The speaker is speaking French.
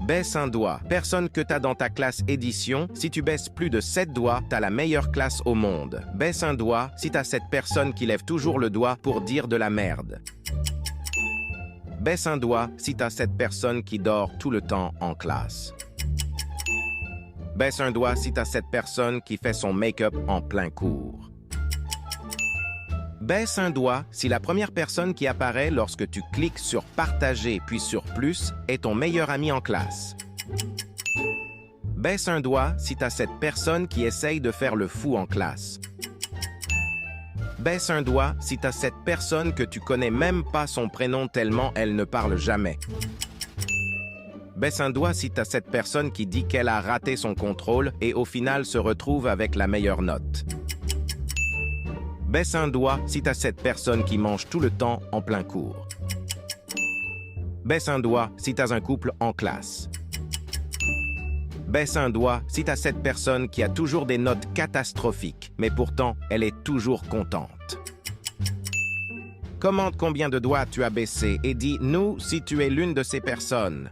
Baisse un doigt. Personne que t'as dans ta classe édition, si tu baisses plus de 7 doigts, t'as la meilleure classe au monde. Baisse un doigt si t'as cette personne qui lève toujours le doigt pour dire de la merde. Baisse un doigt si t'as cette personne qui dort tout le temps en classe. Baisse un doigt si t'as cette personne qui fait son make-up en plein cours. Baisse un doigt si la première personne qui apparaît lorsque tu cliques sur « Partager » puis sur « Plus » est ton meilleur ami en classe. Baisse un doigt si t'as cette personne qui essaye de faire le fou en classe. Baisse un doigt si t'as cette personne que tu connais même pas son prénom tellement elle ne parle jamais. Baisse un doigt si t'as cette personne qui dit qu'elle a raté son contrôle et au final se retrouve avec la meilleure note. Baisse un doigt si t'as cette personne qui mange tout le temps en plein cours. Baisse un doigt si t'as un couple en classe. Baisse un doigt si t'as cette personne qui a toujours des notes catastrophiques, mais pourtant, elle est toujours contente. Commente combien de doigts tu as baissé et dis « nous » si tu es l'une de ces personnes.